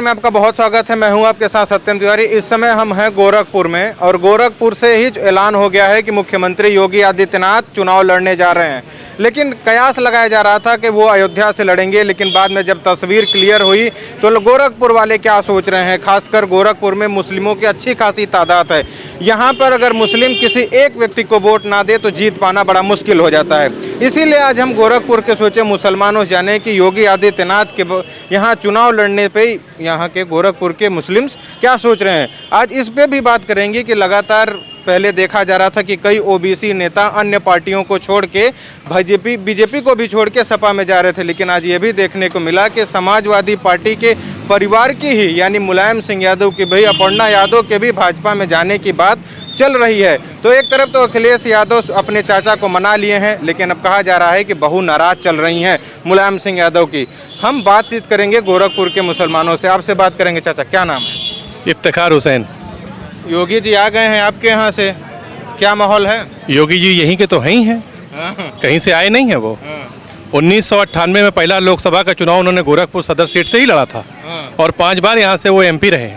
में आपका बहुत स्वागत है। मैं हूं आपके साथ सत्यम तिवारी। इस समय हम हैं गोरखपुर में और गोरखपुर से ही ऐलान हो गया है कि मुख्यमंत्री योगी आदित्यनाथ चुनाव लड़ने जा रहे हैं। लेकिन कयास लगाया जा रहा था कि वो अयोध्या से लड़ेंगे, लेकिन बाद में जब तस्वीर क्लियर हुई तो गोरखपुर वाले क्या सोच रहे हैं। खासकर गोरखपुर में मुस्लिमों की अच्छी खासी तादाद है। यहाँ पर अगर मुस्लिम किसी एक व्यक्ति को वोट ना दे तो जीत पाना बड़ा मुश्किल हो जाता है। इसीलिए आज हम गोरखपुर के सोचे मुसलमानों जाने कि योगी आदित्यनाथ के यहाँ चुनाव लड़ने पे यहाँ के गोरखपुर के मुस्लिम्स क्या सोच रहे हैं। आज इस पे भी बात करेंगे कि लगातार पहले देखा जा रहा था कि कई ओबीसी नेता अन्य पार्टियों को छोड़ के बीजेपी को भी छोड़ के सपा में जा रहे थे, लेकिन आज ये भी देखने को मिला कि समाजवादी पार्टी के परिवार की ही यानी मुलायम सिंह यादव की भाई अपर्णा यादव के भी भाजपा में जाने की बात चल रही है। तो एक तरफ तो अखिलेश यादव अपने चाचा को मना लिए हैं, लेकिन अब कहा जा रहा है कि बहु नाराज चल रही हैं मुलायम सिंह यादव की। हम बातचीत करेंगे गोरखपुर के मुसलमानों से। आपसे बात करेंगे। चाचा क्या नाम है? इफ्तिखार हुसैन। योगी जी आ गए हैं आपके यहाँ से, क्या माहौल है? योगी जी यहीं के तो हैं ही हैं, कहीं से आए नहीं हैं वो। 1998 में पहला लोकसभा का चुनाव उन्होंने गोरखपुर सदर सीट से ही लड़ा था और 5 बार यहाँ से वो एमपी रहे।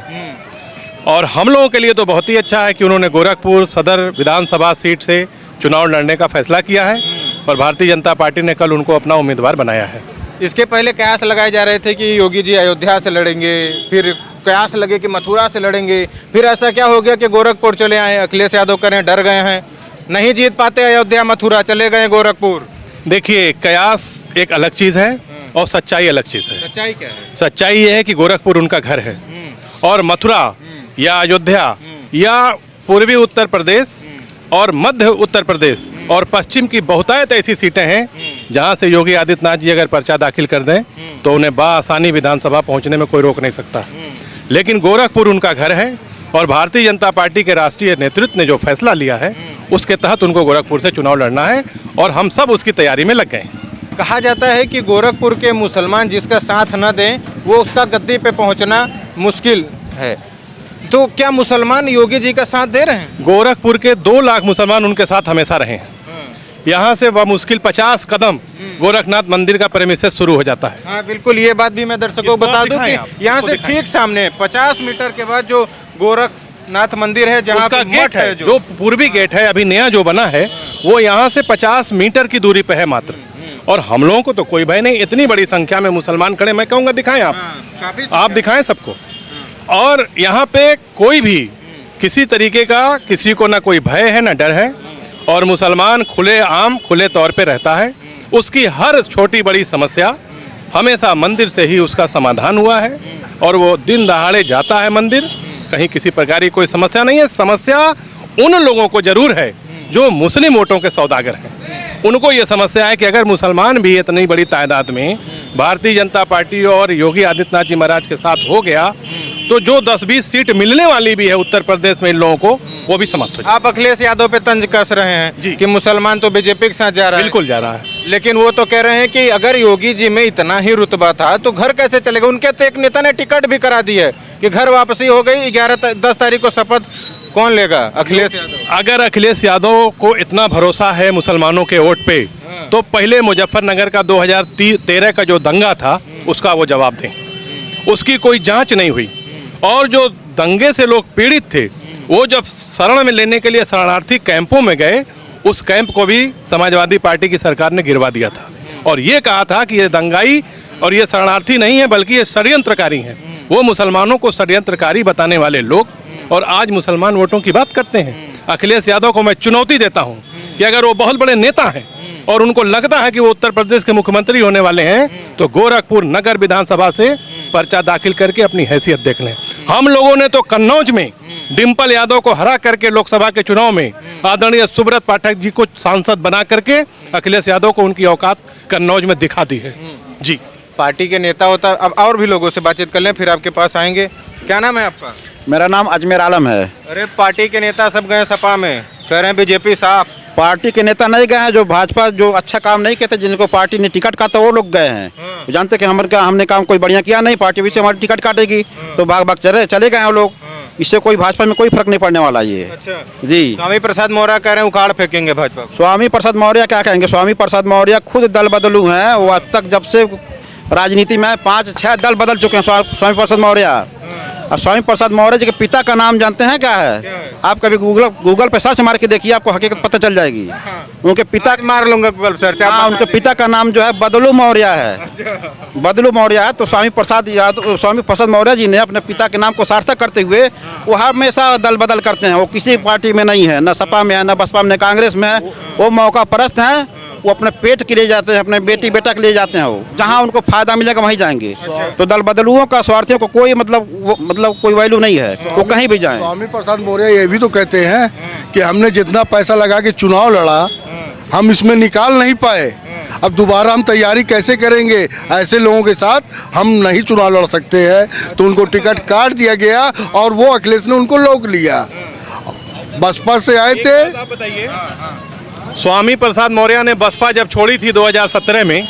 और हम लोगों के लिए तो बहुत ही अच्छा है कि उन्होंने गोरखपुर सदर विधानसभा सीट से चुनाव लड़ने का फैसला किया है और भारतीय जनता पार्टी ने कल उनको अपना उम्मीदवार बनाया है। इसके पहले कयास लगाए जा रहे थे कि योगी जी अयोध्या से लड़ेंगे, फिर कयास लगे कि मथुरा से लड़ेंगे, फिर ऐसा क्या हो गया कि गोरखपुर चले आए। अखिलेश यादव कह रहे हैं डर गए हैं, नहीं जीत पाते अयोध्या मथुरा, चले गए गोरखपुर। देखिए, कयास एक अलग चीज़ है और सच्चाई अलग चीज़ है। सच्चाई क्या है? सच्चाई ये है कि गोरखपुर उनका घर है और मथुरा या अयोध्या या पूर्वी उत्तर प्रदेश और मध्य उत्तर प्रदेश और पश्चिम की बहुतायत ऐसी सीटें हैं जहां से योगी आदित्यनाथ जी अगर पर्चा दाखिल कर दें तो उन्हें बाआसानी विधानसभा पहुंचने में कोई रोक नहीं सकता। लेकिन गोरखपुर उनका घर है और भारतीय जनता पार्टी के राष्ट्रीय नेतृत्व ने जो फैसला लिया है उसके तहत उनको गोरखपुर से चुनाव लड़ना है और हम सब उसकी तैयारी में लग गए। कहा जाता है कि गोरखपुर के मुसलमान जिसका साथ न दें वो उसका गद्दी पे पहुंचना मुश्किल है। तो क्या मुसलमान योगी जी का साथ दे रहे हैं? गोरखपुर के 2 लाख मुसलमान उनके साथ हमेशा रहे हैं। यहाँ से मुश्किल 50 कदम गोरखनाथ मंदिर का प्रेमिसेस शुरू हो जाता है। हाँ बिल्कुल, ये बात भी मैं दर्शकों को बता दूं कि यहाँ से ठीक सामने 50 मीटर के बाद जो गोरखनाथ मंदिर है जहाँ का गेट है, जो पूर्वी गेट है अभी नया जो बना है वो यहाँ से 50 मीटर की दूरी पे है मात्र। और हम लोगों को तो कोई भय नहीं, इतनी बड़ी संख्या में मुसलमान खड़े। मैं कहूँगा दिखाएं आप दिखाएं सबको। और यहाँ पे कोई भी किसी तरीके का किसी को ना कोई भय है ना डर है और मुसलमान खुले आम खुले तौर पे रहता है। उसकी हर छोटी बड़ी समस्या हमेशा मंदिर से ही उसका समाधान हुआ है और वो दिन दहाड़े जाता है मंदिर। कहीं किसी प्रकार की कोई समस्या नहीं है। समस्या उन लोगों को जरूर है जो मुस्लिम वोटों के सौदागर हैं। उनको ये समस्या है कि अगर मुसलमान भी इतनी बड़ी तादाद में भारतीय जनता पार्टी और योगी आदित्यनाथ जी महाराज के साथ हो गया तो जो 10-20 सीट मिलने वाली भी है उत्तर प्रदेश में इन लोगों को वो भी समाप्त हो जाए। आप अखिलेश यादव पे तंज कस रहे हैं कि मुसलमान तो बीजेपी के साथ जा रहा है। बिल्कुल जा रहा है, लेकिन वो तो कह रहे हैं कि अगर योगी जी में इतना ही रुतबा था तो घर कैसे चलेगा। उनके तो एक नेता ने टिकट भी करा दी है कि घर वापसी हो गई, 10 तारीख को शपथ कौन लेगा? अखिलेश यादव। अगर अखिलेश यादव को इतना भरोसा है मुसलमानों के वोट पे तो पहले मुजफ्फरनगर का 2013 का जो दंगा था उसका वो जवाब दें। उसकी कोई जांच नहीं हुई और जो दंगे से लोग पीड़ित थे वो जब शरण में लेने के लिए शरणार्थी कैंपों में गए उस कैंप को भी समाजवादी पार्टी की सरकार ने गिरवा दिया था और ये कहा था कि ये दंगाई और ये शरणार्थी नहीं है बल्कि ये षड्यंत्रकारी हैं। वो मुसलमानों को षड्यंत्रकारी बताने वाले लोग और आज मुसलमान वोटों की बात करते हैं। अखिलेश यादव को मैं चुनौती देता हूँ कि अगर वो बहुत बड़े नेता हैं और उनको लगता है कि वो उत्तर प्रदेश के मुख्यमंत्री होने वाले हैं तो गोरखपुर नगर विधानसभा से पर्चा दाखिल करके अपनी हैसियत देख लें। हम लोगों ने तो कन्नौज में डिम्पल यादव को हरा करके लोकसभा के चुनाव में आदरणीय सुब्रत पाठक जी को सांसद बना करके अखिलेश यादव को उनकी औकात कन्नौज में दिखा दी है। जी, पार्टी के नेता होता। अब और भी लोगों से बातचीत कर लें, फिर आपके पास आएंगे। क्या नाम है आपका? मेरा नाम अजमेर आलम है। अरे पार्टी के नेता सब गए सपा में, कह रहे हैं बीजेपी साफ। पार्टी के नेता नहीं गए हैं, जो भाजपा जो अच्छा काम नहीं कहते जिनको पार्टी ने टिकट काटा वो लोग गए हैं। जानते कि हमने काम कोई बढ़िया किया नहीं, पार्टी भी से हमारी टिकट काटेगी तो भाग भाग चले गए हैं लोग। इससे कोई भाजपा में कोई फर्क नहीं पड़ने वाला ये। अच्छा जी। स्वामी प्रसाद मौर्य कह रहे हैं उखाड़ फेंकेंगे भाजपा। स्वामी प्रसाद मौर्य क्या कहेंगे? स्वामी प्रसाद मौर्य खुद दल बदलू हैं। वो आज तक जब से राजनीति में 5-6 दल बदल चुके हैं। स्वामी प्रसाद मौर्य, और स्वामी प्रसाद मौर्य जी के पिता का नाम जानते हैं क्या है? आप कभी गूगल पे सर्च मार के देखिए, आपको हकीकत पता चल जाएगी। उनके पिता मार लूंगा गूगल सर्च। हाँ, उनके पिता का नाम जो है बदलू मौर्य है। बदलू मौर्य है। तो स्वामी प्रसाद मौर्य जी ने अपने पिता के नाम को सार्थक करते हुए वो हमेशा दल बदल करते हैं। वो किसी पार्टी में नहीं है, न सपा में है, न बसपा में, न कांग्रेस में है। वो मौका परस्त हैं। वो अपने पेट के लिए जाते हैं, अपने बेटी बेटा के लिए जाते हैं। वो जहाँ उनको फायदा मिलेगा वहीं जाएंगे। तो दल बदलुओं का स्वार्थियों को कोई मतलब कोई वैल्यू नहीं है, वो कहीं भी जाएं। स्वामी प्रसाद मौर्य ये भी तो कहते हैं कि हमने जितना पैसा लगा के चुनाव लड़ा, हम इसमें निकाल नहीं पाए। अब दोबारा हम तैयारी कैसे करेंगे? ऐसे लोगों के साथ हम नहीं चुनाव लड़ सकते हैं। तो उनको टिकट काट दिया गया और वो अखिलेश ने उनको रोक लिया। बसपा से आए थे। स्वामी प्रसाद मौर्य ने बसपा जब छोड़ी थी 2017 में,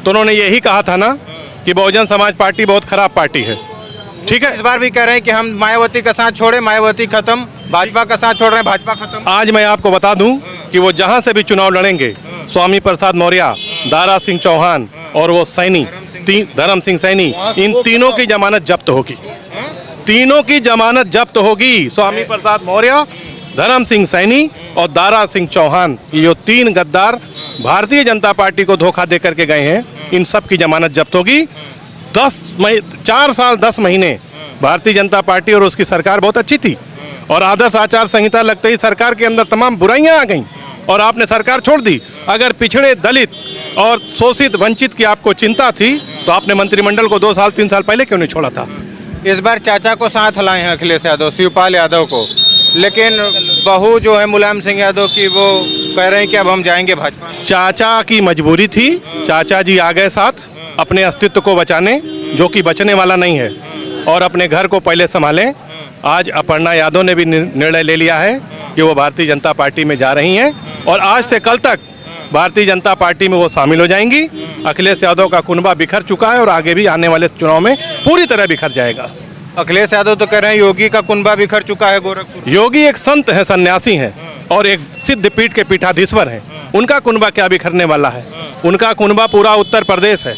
तो उन्होंने यही कहा था ना कि बहुजन समाज पार्टी बहुत खराब पार्टी है। ठीक है, इस बार भी कह रहे हैं कि हम मायावती का साथ छोड़े, मायावती खत्म, भाजपा का साथ छोड़ रहे हैं, भाजपा खत्म। आज मैं आपको बता दूं कि वो जहां से भी चुनाव लड़ेंगे, स्वामी प्रसाद मौर्य, दारा सिंह चौहान और वो सैनी, धर्म सिंह सैनी, इन तीनों की जमानत जब्त होगी। तीनों की जमानत जब्त होगी। स्वामी प्रसाद मौर्य, धर्म सिंह सैनी और दारा सिंह चौहान, ये 3 गद्दार भारतीय जनता पार्टी को धोखा दे करके गए हैं। इन सब की जमानत जब्त होगी। 4 साल 10 महीने भारतीय जनता पार्टी और उसकी सरकार बहुत अच्छी थी, और आदर्श आचार संहिता लगते ही सरकार के अंदर तमाम बुराइयां आ गईं और आपने सरकार छोड़ दी। अगर पिछड़े, दलित और शोषित वंचित की आपको चिंता थी तो आपने मंत्रिमंडल को 2 साल 3 साल पहले क्यों नहीं छोड़ा था? इस बार चाचा को साथ लाए हैं अखिलेश यादव, शिवपाल यादव को, लेकिन बहू जो है मुलायम सिंह यादव की, वो कह रहे हैं कि अब हम जाएंगे भाजपा। चाचा की मजबूरी थी। चाचा जी आ गए साथ अपने अस्तित्व को बचाने, जो कि बचने वाला नहीं है, और अपने घर को पहले संभालें। आज अपर्णा यादव ने भी निर्णय ले लिया है कि वो भारतीय जनता पार्टी में जा रही हैं, और आज से कल तक भारतीय जनता पार्टी में वो शामिल हो जाएंगी। अखिलेश यादव का कुनबा बिखर चुका है और आगे भी आने वाले चुनाव में पूरी तरह बिखर जाएगा। अखिलेश यादव तो कह रहे हैं योगी का कुनबा बिखर चुका है गोरखपुर। योगी एक संत है, सन्यासी हैं, और एक सिद्ध पीठ के पीठाधीश्वर हैं। उनका कुनबा क्या बिखरने वाला है? उनका कुनबा पूरा उत्तर प्रदेश है,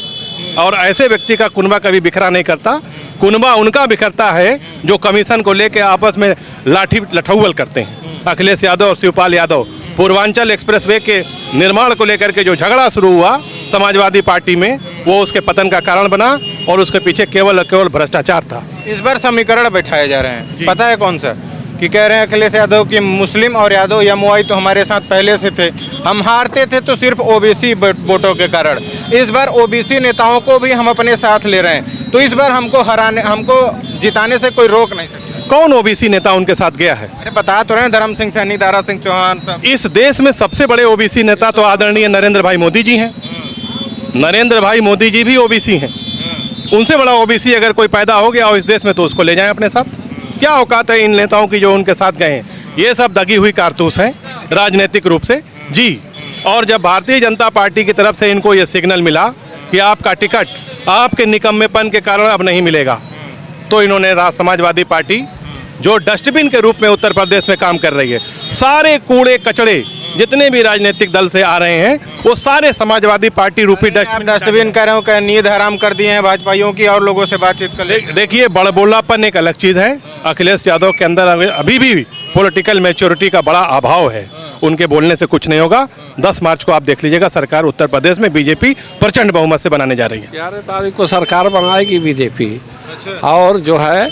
और ऐसे व्यक्ति का कुनबा कभी बिखरा नहीं करता। कुनबा उनका बिखरता है जो कमीशन को लेकर आपस में लाठी लठौवल करते हैं। अखिलेश यादव और शिवपाल यादव पूर्वांचल एक्सप्रेसवे के निर्माण को लेकर के जो झगड़ा शुरू हुआ समाजवादी पार्टी में, वो उसके पतन का कारण बना, और उसके पीछे केवल भ्रष्टाचार था। इस बार समीकरण बैठाए जा रहे हैं, पता है कौन सा? कि कह रहे हैं अखिलेश यादव कि मुस्लिम और यादव एमओआई तो हमारे साथ पहले से थे, हम हारते थे तो सिर्फ ओबीसी वोटों के कारण। इस बार ओबीसी नेताओं को भी हम अपने साथ ले रहे हैं, तो इस बार हमको जिताने से कोई रोक नहीं सकता। कौन ओबीसी नेता उनके साथ गया है? अरे बता तो रहे हैं, धर्म सिंह सैनी, दारा सिंह चौहान सब। इस देश में सबसे बड़े ओबीसी नेता तो आदरणीय नरेंद्र भाई मोदी जी हैं। नरेंद्र भाई मोदी जी भी ओबीसी हैं। उनसे बड़ा ओबीसी अगर कोई पैदा हो गया हो इस देश में, तो उसको ले जाएं अपने साथ। क्या औकात है इन नेताओं की जो उनके साथ गए हैं? ये सब दगी हुई कारतूस हैं राजनीतिक रूप से जी। और जब भारतीय जनता पार्टी की तरफ से इनको ये सिग्नल मिला कि आपका टिकट आपके निकम्मेपन के कारण अब नहीं मिलेगा, तो इन्होंने समाजवादी पार्टी, जो डस्टबिन के रूप में उत्तर प्रदेश में काम कर रही है, सारे कूड़े कचड़े जितने भी राजनीतिक दल से आ रहे हैं, वो सारे समाजवादी पार्टी रूपी डस्टबिन कह रहे हो, क्या नींद हराम कर दिए हैं भाजपाइयों की, और लोगों से बातचीत कर। देखिए, बड़बोलापन एक अलग चीज़ है। अखिलेश यादव के अंदर अभी भी पॉलिटिकल मैच्योरिटी का बड़ा अभाव है। उनके बोलने से कुछ नहीं होगा। 10 मार्च को आप देख लीजिएगा, सरकार उत्तर प्रदेश में बीजेपी प्रचंड बहुमत से बनाने जा रही है। 11 तारीख को सरकार बनाएगी बीजेपी। और जो है,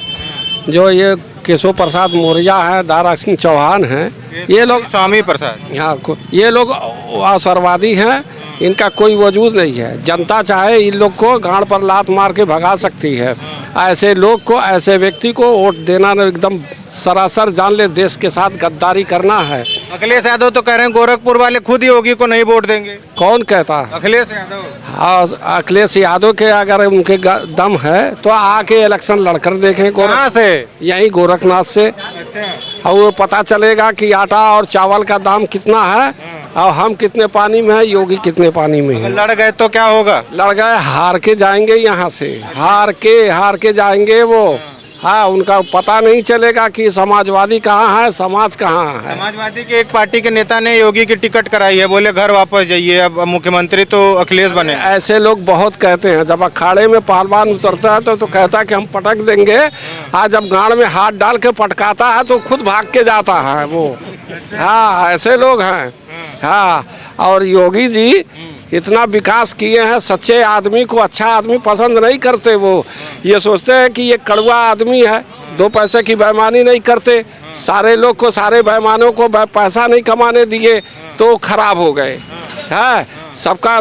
जो ये केशव प्रसाद मौर्य है, दारा सिंह चौहान हैं, ये लोग स्वामी प्रसाद, हाँ, ये लोग अवसरवादी हैं। इनका कोई वजूद नहीं है। जनता चाहे इन लोग को गांड पर लात मार के भगा सकती है। ऐसे लोग को, ऐसे व्यक्ति को वोट देना एकदम सरासर जान ले, देश के साथ गद्दारी करना है। अखिलेश यादव तो कह रहे हैं गोरखपुर वाले खुद ही योगी को नहीं वोट देंगे। कौन कहता है? अखिलेश यादव। हाँ, अखिलेश यादव के अगर उनके दम है तो आके इलेक्शन लड़कर देखें। कहाँ से? यही गोरखनाथ से। अच्छा। और वो पता चलेगा कि आटा और चावल का दाम कितना है, और हम कितने पानी में है, योगी कितने पानी में है। लड़ गए तो क्या होगा? लड़ गए, हार के जाएंगे यहाँ से, हार के जाएंगे वो। हाँ, उनका पता नहीं चलेगा कि समाजवादी कहाँ है, समाज कहाँ है। समाजवादी के एक पार्टी के नेता ने योगी की टिकट कराई है, बोले घर वापस जाइए, अब मुख्यमंत्री तो अखिलेश बने। ऐसे लोग बहुत कहते हैं, जब अखाड़े में पहलवान उतरता है तो कहता है कि हम पटक देंगे। आज जब गाड़ में हाथ डाल के पटकाता है तो खुद भाग के जाता है वो। हाँ, ऐसे लोग हैं। हाँ, और योगी जी इतना विकास किए हैं, सच्चे आदमी को अच्छा आदमी पसंद नहीं करते। वो ये सोचते हैं कि ये कड़वा आदमी है, 2 पैसे की बेईमानी नहीं करते। सारे लोग को, सारे बेईमानों को पैसा नहीं कमाने दिए तो खराब हो गए। है सबका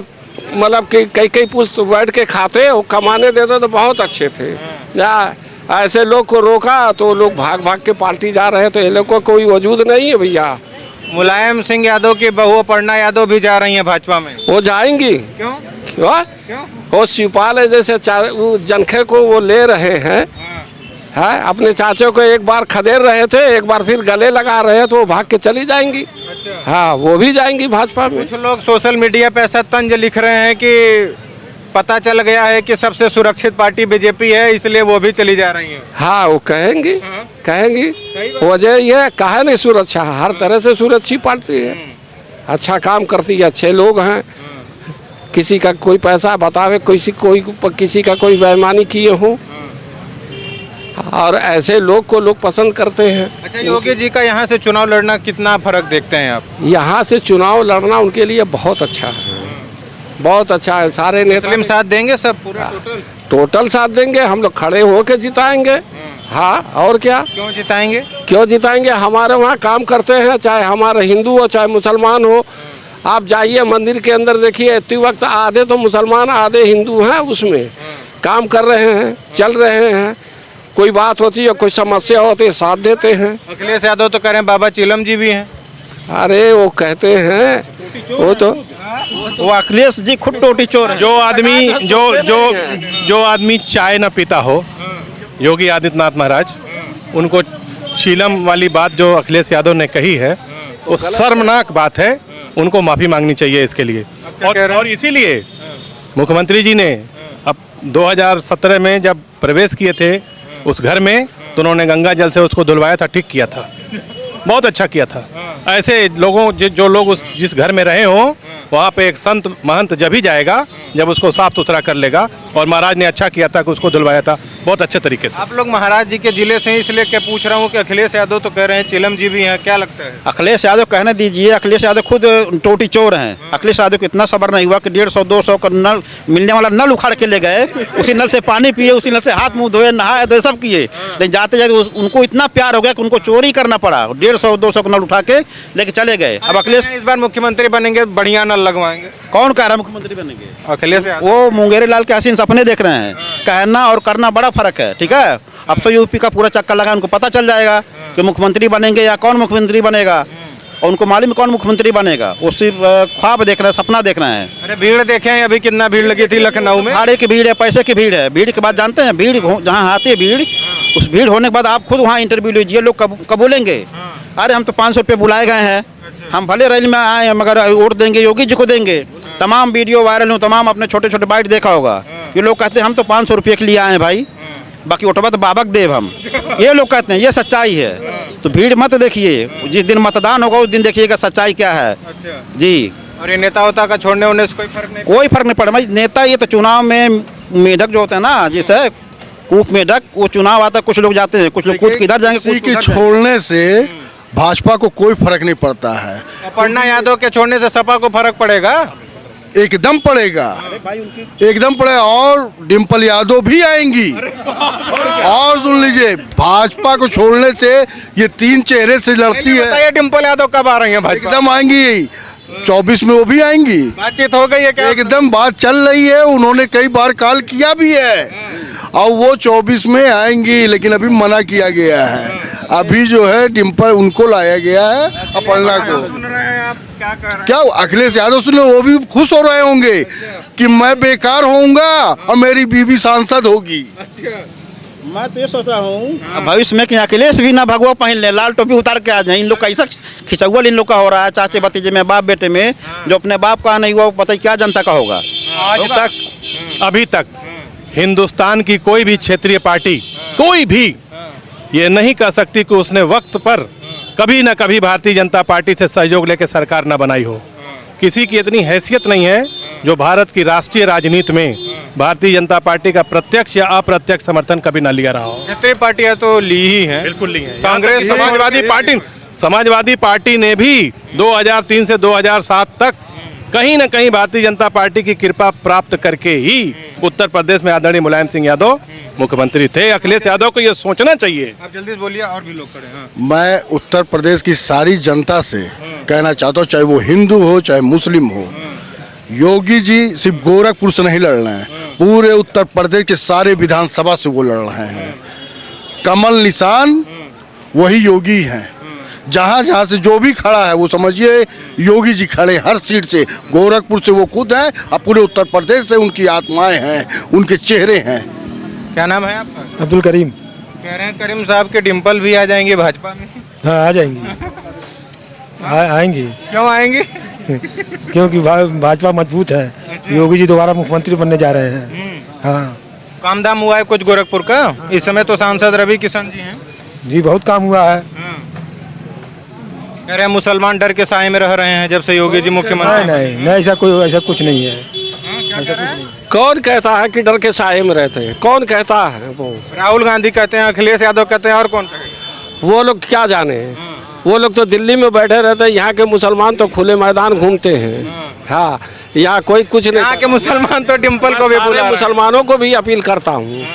मतलब कि कई पुष्ट बैठ के खाते, वो कमाने देते तो बहुत अच्छे थे। या ऐसे लोग को रोका तो लोग भाग भाग के पार्टी जा रहे, तो ये लोग को कोई वजूद नहीं है भैया। मुलायम सिंह यादव की बहू अपर्णा यादव भी जा रही हैं भाजपा में। वो जाएंगी। क्यों? क्यों? वो शिवपाल है, जैसे वो जनखे को वो ले रहे हैं। है अपने चाचे को एक बार खदेड़ रहे थे, एक बार फिर गले लगा रहे हैं, तो वो भाग के चली जाएंगी। अच्छा। हाँ, वो भी जाएंगी भाजपा में। कुछ लोग सोशल मीडिया पे ऐसा तंज लिख रहे हैं कि पता चल गया है कि सबसे सुरक्षित पार्टी बीजेपी है, इसलिए वो भी चली जा रही हैं। हाँ, वो कहेंगी। वजह ये कहे नहीं, सुरक्षा हर तरह से सुरक्षित पार्टी है, अच्छा काम करती है, अच्छे लोग हैं। किसी का कोई पैसा बतावे, किसी का कोई बेईमानी किए हो, और ऐसे लोग को लोग पसंद करते हैं। अच्छा, योगी जी का यहाँ से चुनाव लड़ना कितना फर्क देखते हैं आप? यहाँ से चुनाव लड़ना उनके लिए बहुत अच्छा है, बहुत अच्छा है। सारे नेता मुस्लिम साथ देंगे, सब पूरा टोटल साथ देंगे, हम लोग खड़े होके जिताएंगे। हाँ, और क्या? क्यों जिताएंगे? क्यों जिताएंगे? हमारे वहाँ काम करते हैं, चाहे हमारे हिंदू हो चाहे मुसलमान हो। आप जाइए मंदिर के अंदर देखिए, इतनी वक्त आधे तो मुसलमान आधे हिंदू हैं, उसमें काम कर रहे हैं, चल रहे हैं। कोई बात होती है, कोई समस्या होती है, साथ देते हैं। अखिलेश यादव तो कह रहे हैं बाबा चिलम जी भी हैं। अरे वो कहते हैं, वो अखिलेश जी खुद टोटी चोर है। जो आदमी चाय ना पीता हो, योगी आदित्यनाथ महाराज, उनको शीलम वाली बात जो अखिलेश यादव ने कही है, वो शर्मनाक बात है। उनको माफ़ी मांगनी चाहिए इसके लिए। और इसीलिए मुख्यमंत्री जी ने अब 2017 में जब प्रवेश किए थे उस घर में, तो उन्होंने गंगा जल से उसको धुलवाया था, ठीक किया था, बहुत अच्छा किया था। ऐसे लोगों जो लोग जिस घर में रहे हों, वहाँ पे एक संत महंत जब ही जाएगा जब उसको साफ सुथरा कर लेगा, और महाराज ने अच्छा किया था कि उसको धुलवाया था बहुत अच्छे तरीके से। आप लोग महाराज जी के जिले से, इसलिए क्या पूछ रहा हूँ कि अखिलेश यादव तो कह रहे हैं चिलम जी भी हैं, क्या लगता है? अखिलेश यादव कहने दीजिए, अखिलेश यादव खुद टोटी चोर हैं। अखिलेश यादव को इतना सब्र नहीं हुआ कि 150-200 का नल मिलने वाला नल उखाड़ के ले गए, उसी नल से पानी पिए, उसी नल से हाथ मुंह धोए, नहाए धोए, सब किए। लेकिन जाते जाते उनको इतना प्यार हो गया कि उनको चोरी करना पड़ा, 150-200 का नल उठा के लेके चले गए। अब अखिलेश इस बार मुख्यमंत्री बनेंगे, बढ़िया नल लगवाएंगे। कौन कह रहा है मुख्यमंत्री बनेंगे? अखिलेश यादव। वो मुंगेरी लाल के हसीन सपने देख रहे हैं। कहना और करना बड़ा फर्क है, ठीक है। अब से यूपी का पूरा चक्कर लगा, उनको पता चल जाएगा कि मुख्यमंत्री बनेंगे या कौन मुख्यमंत्री बनेगा, और उनको मालूम कौन मुख्यमंत्री बनेगा। वो सिर्फ ख्वाब देख रहे हैं, सपना देख रहे हैं। अरे भीड़ देखे हैं अभी, कितना भीड़ लगी थी लखनऊ में। भाड़े की भीड़ है, पैसे की भीड़ है। भीड़ के बाद जानते हैं, भीड़ जहाँ आती है भीड़, उस भीड़ होने के बाद आप खुद वहाँ इंटरव्यू लीजिए, लोग कबूलेंगे। अरे हम तो 500 रुपये बुलाए गए हैं, हम भले रैली में आए हैं, मगर वोट देंगे योगी जी को देंगे। तमाम वीडियो वायरल हो, तमाम अपने छोटे छोटे बाइट देखा होगा। ये लोग कहते हैं हम तो 500 रुपये के लिए आए हैं भाई, बाकी वोटवा तो बाबक देव हम, ये लोग कहते हैं। ये सच्चाई है। तो भीड़ मत देखिए, जिस दिन मतदान होगा उस दिन देखिएगा सच्चाई क्या है। जी। और ये नेता होता का छोड़ने होने से कोई फर्क नहीं? कोई फर्क नहीं पड़ा भाई। नेता ये तो चुनाव में मेढक जो होते हैं ना, जैसे कूप मेढक, वो चुनाव आता, कुछ लोग जाते हैं, कुछ लोग कूद किधर जाएंगे, किसी के छोड़ने से भाजपा को कोई फर्क नहीं पड़ता है। अपर्णा यादव के छोड़ने से सपा को फर्क पड़ेगा? एकदम पड़ेगा, एकदम पड़ेगा। और डिम्पल यादव भी आएंगी। और सुन लीजिए, भाजपा को छोड़ने से ये 3 चेहरे से लड़ती है। बताइए डिम्पल यादव कब आ रही है भाजपा? एकदम आएंगी, 24 में वो भी आएंगी। बातचीत हो गई है क्या? एकदम बात चल रही है, उन्होंने कई बार कॉल किया भी है, और वो 24 में आएंगी, लेकिन अभी मना किया गया है। अभी जो है डिम्पल उनको लाया गया है, अपर्णा को। सुन रहे हैं आप, क्या कह रहे हैं? क्या अखिलेश यादव सुने, वो भी खुश हो रहे होंगे कि मैं बेकार होऊंगा और मेरी बीवी सांसद होगी। मैं तो ये सोच रहा हूँ भविष्य में कि अखिलेश भी ना भगवा पहन ले, लाल टोपी उतार के आ जाए। इन लोग का ऐसा खिंचौल इन लोग का हो रहा है, चाचे भतीजे में, बाप बेटे में। जो अपने बाप का नहीं हुआ, पता ही क्या जनता का होगा। आज तक, अभी तक हिंदुस्तान की कोई भी क्षेत्रीय पार्टी, कोई भी ये नहीं कह सकती कि उसने वक्त पर कभी न कभी भारतीय जनता पार्टी से सहयोग लेकर सरकार न बनाई हो। किसी की इतनी हैसियत नहीं है जो भारत की राष्ट्रीय राजनीति में भारतीय जनता पार्टी का प्रत्यक्ष या अप्रत्यक्ष समर्थन कभी न लिया रहा हो। क्षेत्रीय पार्टियां तो ली ही हैं, बिल्कुल नहीं है। कांग्रेस, समाजवादी पार्टी ने भी 2003 से 2007 तक कहीं न कहीं भारतीय जनता पार्टी की कृपा प्राप्त करके ही उत्तर प्रदेश में आदरणीय मुलायम सिंह यादव मुख्यमंत्री थे। अखिलेश यादव को यह सोचना चाहिए। आप जल्दी से बोलिए, और भी लोग खड़े हैं। मैं उत्तर प्रदेश की सारी जनता से कहना चाहता हूँ, चाहे वो हिंदू हो चाहे मुस्लिम हो, योगी जी सिर्फ गोरखपुर से नहीं लड़ रहे हैं, पूरे उत्तर प्रदेश के सारे विधानसभा से वो लड़ रहे हैं। कमल निशान वही योगी हैं। जहाँ जहाँ से जो भी खड़ा है वो समझिए योगी जी खड़े, हर सीट से। गोरखपुर से वो खुद हैं और पूरे उत्तर प्रदेश से उनकी आत्माएं हैं, उनके चेहरे हैं। क्या नाम है आपका? अब्दुल करीम। कह रहे हैं करीम साहब के डिम्पल भी आ जाएंगे भाजपा में। हाँ, आ जाएंगे। आएंगे। क्यों आएंगे? क्योंकि भाजपा मजबूत है। योगी जी दोबारा मुख्यमंत्री बनने जा रहे हैं। हाँ, काम दाम हुआ है कुछ गोरखपुर का? इस समय तो सांसद रवि किशन जी हैं। जी बहुत काम हुआ है। कह रहे हैं मुसलमान डर के साए में रह रहे हैं जब से योगी जी मुख्यमंत्री। नहीं, ऐसा कुछ नहीं है। ऐसा कुछ नहीं। कौन कहता है कि डर के साए में रहते हैं? कौन कहता है? वो राहुल गांधी कहते हैं, अखिलेश यादव कहते हैं, और कौन कहेगा? वो लोग क्या जाने। वो लोग तो दिल्ली में बैठे रहते हैं, यहाँ के मुसलमान तो खुले मैदान घूमते हैं। हाँ, यहाँ कोई कुछ नहीं। यहाँ के मुसलमान तो डिम्पल को भी सारे बुला रहे हैं। मुसलमानों को भी अपील करता हूँ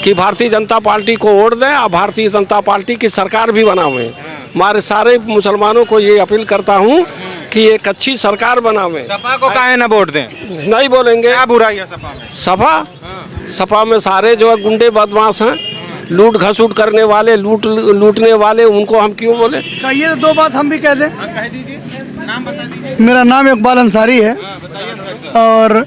कि भारतीय जनता पार्टी को वोट दें और भारतीय जनता पार्टी की सरकार भी बनावें। हमारे सारे मुसलमानों को ये अपील करता हूँ कि एक अच्छी सरकार बनावें। सपा को काहे ना वोट दें? नहीं बोलेंगे। क्या बुराई है सपा में? सपा में सारे जो है गुंडे बदमाश हैं, लूट घसूट करने वाले, लूटने वाले, उनको हम क्यों बोले? कहिए तो दो बात हम भी कह दें। कह दीजिए, नाम बता दीजिए। मेरा नाम इकबाल अंसारी है और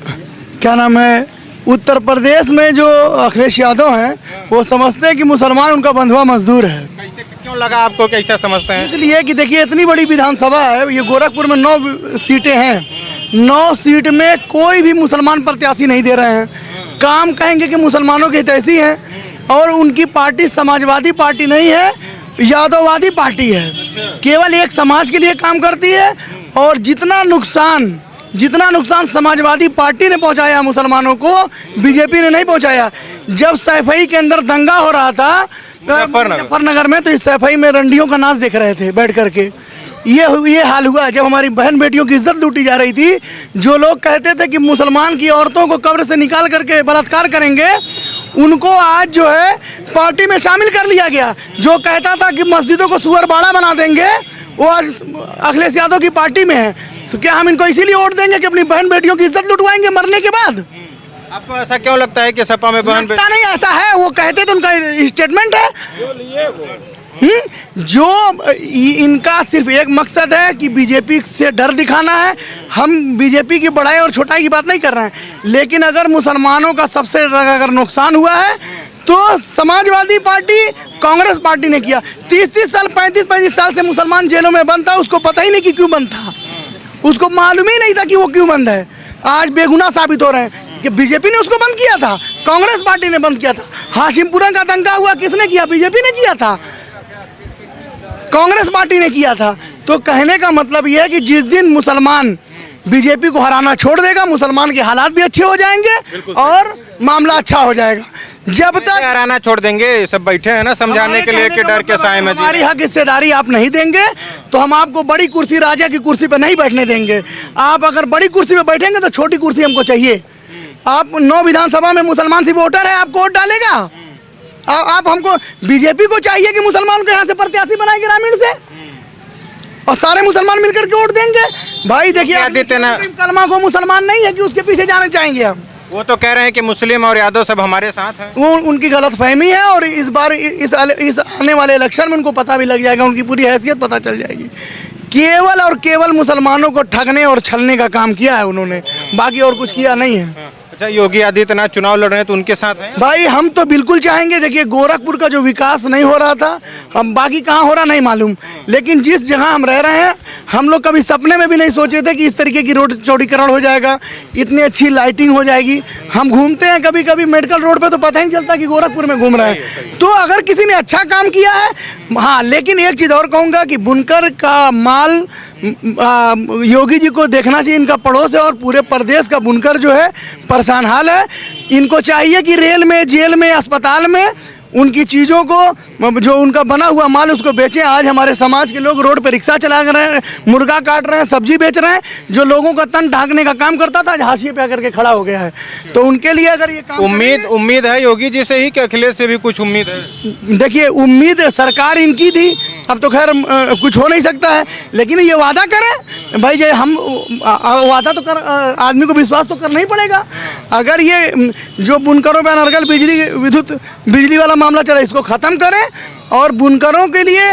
क्या नाम है, उत्तर प्रदेश में जो अखिलेश यादव हैं वो समझते हैं कि मुसलमान उनका बंधुआ मजदूर है। कैसे, क्यों लगा आपको, कैसा समझते हैं? इसलिए कि देखिए इतनी बड़ी विधानसभा है, ये गोरखपुर में 9 सीटें हैं, 9 सीट में कोई भी मुसलमान प्रत्याशी नहीं दे रहे हैं। काम कहेंगे कि मुसलमानों के हितैषी हैं और उनकी पार्टी समाजवादी पार्टी नहीं है, यादववादी पार्टी है। केवल एक समाज के लिए काम करती है और जितना नुकसान समाजवादी पार्टी ने पहुंचाया मुसलमानों को, बीजेपी ने नहीं पहुंचाया। जब सैफई के अंदर दंगा हो रहा था मुजफ्फरनगर में, तो इस सैफई में रंडियों का नाच देख रहे थे बैठ करके। ये हाल हुआ जब हमारी बहन बेटियों की इज्जत लूटी जा रही थी। जो लोग कहते थे कि मुसलमान की औरतों को कब्र से निकाल करके बलात्कार करेंगे, उनको आज जो है पार्टी में शामिल कर लिया गया। जो कहता था कि मस्जिदों को सुअर बाड़ा बना देंगे, वो आज अखिलेश यादव की पार्टी में है। तो क्या हम इनको इसीलिए वोट देंगे कि अपनी बहन बेटियों की इज्जत लुटवाएंगे मरने के बाद? आपको ऐसा क्यों लगता है कि सपा में बहन लगता नहीं ऐसा है, वो कहते तो उनका स्टेटमेंट है। जो इनका सिर्फ एक मकसद है कि बीजेपी से डर दिखाना है। हम बीजेपी की बड़ाई और छोटाई की बात नहीं कर रहे हैं, लेकिन अगर मुसलमानों का सबसे अगर नुकसान हुआ है तो समाजवादी पार्टी, कांग्रेस पार्टी ने किया। 30-30 साल 35-35 साल से मुसलमान जेलों में बंद था, उसको पता ही नहीं कि क्यों बंद था, उसको मालूम ही नहीं था कि वो क्यों बंद है। आज बेगुनाह साबित हो रहे हैं कि बीजेपी ने उसको बंद किया था, कांग्रेस पार्टी ने बंद किया था। हाशिमपुरा का दंगा हुआ, किसने किया? बीजेपी ने किया था, कांग्रेस पार्टी ने किया था। तो कहने का मतलब यह है कि जिस दिन मुसलमान बीजेपी को हराना छोड़ देगा, मुसलमान के हालात भी अच्छे हो जाएंगे और मामला अच्छा हो जाएगा। जब तक हराना छोड़ देंगे, सब बैठे हैं ना समझाने के लिए कि डर के साए में। हमारी हक हिस्सेदारी आप नहीं देंगे तो हम आपको बड़ी कुर्सी, राजा की कुर्सी पर नहीं बैठने देंगे। आप अगर बड़ी कुर्सी पे बैठेंगे तो छोटी कुर्सी हमको चाहिए। आप 9 विधानसभा में मुसलमान सी वोटर है, आपको वोट डालेगा? आप हमको, बीजेपी को चाहिए कि मुसलमान को यहाँ से प्रत्याशी बनाए ग्रामीण से और सारे मुसलमान मिलकर के वोट देंगे। भाई देखिए, कलमा को मुसलमान नहीं है कि उसके पीछे जाना चाहेंगे हम। वो तो कह रहे हैं कि मुस्लिम और यादव सब हमारे साथ हैं। वो उनकी गलत फहमी है और इस बार इस आने वाले इलेक्शन में उनको पता भी लग जाएगा, उनकी पूरी हैसियत पता चल जाएगी। केवल और केवल मुसलमानों को ठगने और छलने का काम किया है उन्होंने, बाकी और कुछ किया नहीं है। अच्छा, योगी आदित्यनाथ चुनाव लड़ रहे हैं तो उनके साथ हैं? भाई हम तो बिल्कुल चाहेंगे। देखिए गोरखपुर का जो विकास नहीं हो रहा था, हम बाकी कहाँ हो रहा नहीं मालूम, लेकिन जिस जगह हम रह रहे हैं हम लोग कभी सपने में भी नहीं सोचे थे कि इस तरीके की रोड चौड़ीकरण हो जाएगा, इतनी अच्छी लाइटिंग हो जाएगी। हम घूमते हैं कभी कभी मेडिकल रोड पे तो पता ही नहीं चलता कि गोरखपुर में घूम रहे हैं। तो अगर किसी ने अच्छा काम किया है, हाँ, लेकिन एक चीज़ और कहूँगा कि बुनकर का माल योगी जी को देखना चाहिए। इनका पड़ोस है और पूरे प्रदेश का बुनकर जो है परेशान हाल है। इनको चाहिए कि रेल में, जेल में, अस्पताल में उनकी चीज़ों को, जो उनका बना हुआ माल, उसको बेचें। आज हमारे समाज के लोग रोड पे रिक्शा चला रहे हैं, मुर्गा काट रहे हैं, सब्जी बेच रहे हैं। जो लोगों का तन ढांकने का काम करता था आज हाशिए पे आकर के खड़ा हो गया है। तो उनके लिए अगर ये काम उम्मीद है योगी जी से ही कि अखिलेश से भी कुछ उम्मीद है? देखिए उम्मीद सरकार इनकी थी, अब तो खैर कुछ हो नहीं सकता है, लेकिन ये वादा करें भाई। ये हम वादा तो कर, आदमी को विश्वास तो करना ही पड़ेगा। अगर ये जो बुनकरों पर अनर्गल बिजली वाला मामला चला, इसको ख़त्म करें और बुनकरों के लिए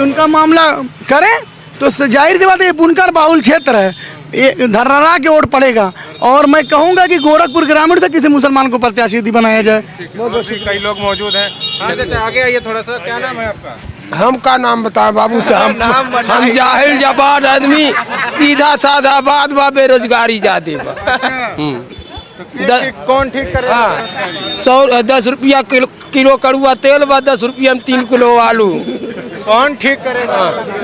उनका मामला करें, तो जाहिर सी बात है ये बुनकर बाहुल क्षेत्र है, ये धर्रा के वोट पड़ेगा। और मैं कहूँगा कि गोरखपुर ग्रामीण से किसी मुसलमान को प्रत्याशी बनाया जाए। कई लोग मौजूद हैं। हाँ चाचा, आगे आइए थोड़ा सा। क्या नाम है आपका? हम का नाम बताएं बाबू साहब? हम जाहिल जबान आदमी, सीधा साधा बात बा, बेरोजगारी ज्यादा बा। कौन ठीक करेगा? हाँ, 10 रुपया किलो कड़ुआ तेल बा, 10 रुपया में 3 किलो आलू। कौन ठीक करेगा?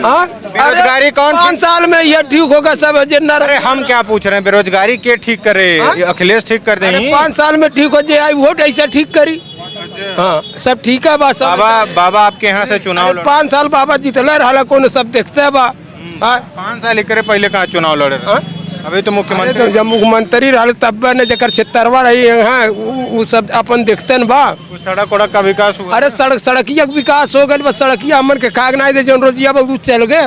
हाँ, बेरोजगारी कौन? 5 साल में यह ठीक होगा सब। अरे हम क्या पूछ रहे हैं, बेरोजगारी के ठीक करे? अखिलेश ठीक कर देंगे? 5 साल में ठीक हो जाए, वोट ऐसा ठीक करी। हाँ, सब ठीक है बा। सब बाबा आपके यहाँ से चुनाव 5 साल बाबा जीतले रहा, कौन सब देखते है बा। 5 साल करे पहले कहाँ चुनाव लड़े? अभी तो मुख्यमंत्री, तो जब मुख्यमंत्री रहा तब ने जकर 76 रही है, वो सब अपन देखते न बा। सड़क वड़क का विकास हुआ? अरे सड़किया का विकास हो गया, बस सड़किया हमन के काग ना दे, जौन रोजिया बहुत चल गए।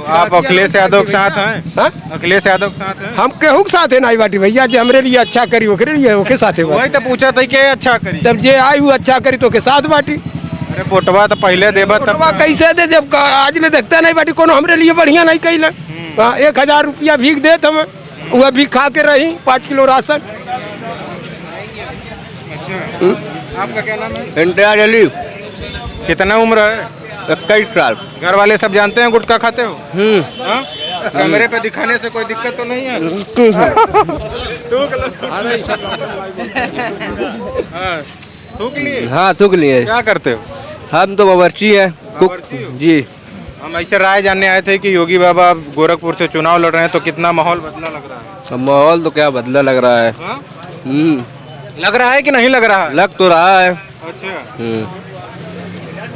आप अखिलेश यादव के साथ हैं? अखिलेश यादव के साथ हैं? हम केहू के साथ है नहीं बाटी भैया, जो हमरे लिए अच्छा करी ओकरे लिए ओके साथ है। वही तो पूछा था कि अच्छा करी, जब जे आई वो अच्छा करी तो के साथ बाटी। अरे वोटवा तो पहले देबा, तब कैसे दे? जब आज ले देखते नहीं बाटी, कोनो हमरे लिए बढ़िया नहीं कैला। 1000 रुपया भीख देत हम, वह भी खा के रही 5 किलो राशन। आपका क्या नाम है? इम्तियाज अली। कितना उम्र है? 21 साल। घर वाले सब जानते हैं गुटखा खाते हो? हाँ? कैमरे पे दिखाने से कोई दिक्कत तो नहीं है? थूक लिए? हाँ, थूक लिए। क्या करते हो? हम तो बावर्ची है, कुक जी। हम ऐसे राय जानने आए थे कि योगी बाबा गोरखपुर से चुनाव लड़ रहे हैं, तो कितना माहौल बदला लग रहा है? माहौल तो क्या बदला लग रहा है। लग रहा है कि नहीं लग रहा है? लग तो रहा है। अच्छा,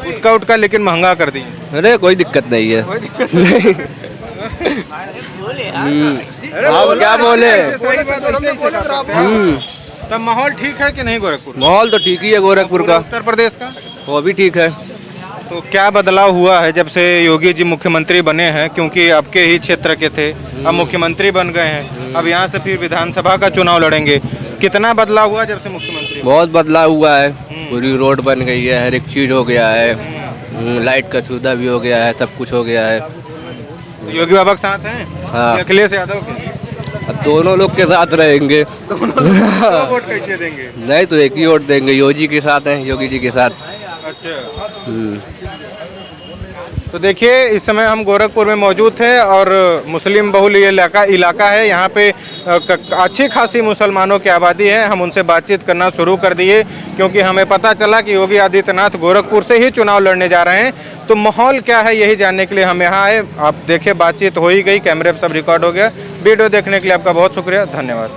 गुटखा उटका लेकिन महंगा कर दी। अरे कोई दिक्कत नहीं है। आप क्या बोले? तब माहौल ठीक है कि नहीं गोरखपुर? माहौल तो ठीक ही है गोरखपुर का। उत्तर प्रदेश का वो भी ठीक है। तो क्या बदलाव हुआ है जब से योगी जी मुख्यमंत्री बने हैं? क्योंकि आपके ही क्षेत्र के थे, अब मुख्यमंत्री बन गए हैं, अब यहाँ से फिर विधानसभा का चुनाव लड़ेंगे। कितना बदलाव हुआ जब से मुख्यमंत्री? बहुत बदलाव हुआ है, पूरी रोड बन गई है, हर एक चीज हो गया है, लाइट का सुविधा भी हो गया है, सब कुछ हो गया है। तो योगी बाबा के साथ हैं? हाँ। अखिलेश यादव के? अब दोनों लोग के साथ रहेंगे। तो वोट कैसे देंगे? नहीं तो एक ही वोट देंगे, योगी के साथ हैं, योगी जी के साथ। अच्छा, तो देखिए इस समय हम गोरखपुर में मौजूद थे और मुस्लिम बहुल ये इलाका है। यहाँ पे अच्छी खासी मुसलमानों की आबादी है। हम उनसे बातचीत करना शुरू कर दिए क्योंकि हमें पता चला कि योगी आदित्यनाथ गोरखपुर से ही चुनाव लड़ने जा रहे हैं। तो माहौल क्या है यही जानने के लिए हम यहाँ आए। आप देखें, बातचीत हो ही गई, कैमरे पर सब रिकॉर्ड हो गया। वीडियो देखने के लिए आपका बहुत शुक्रिया, धन्यवाद।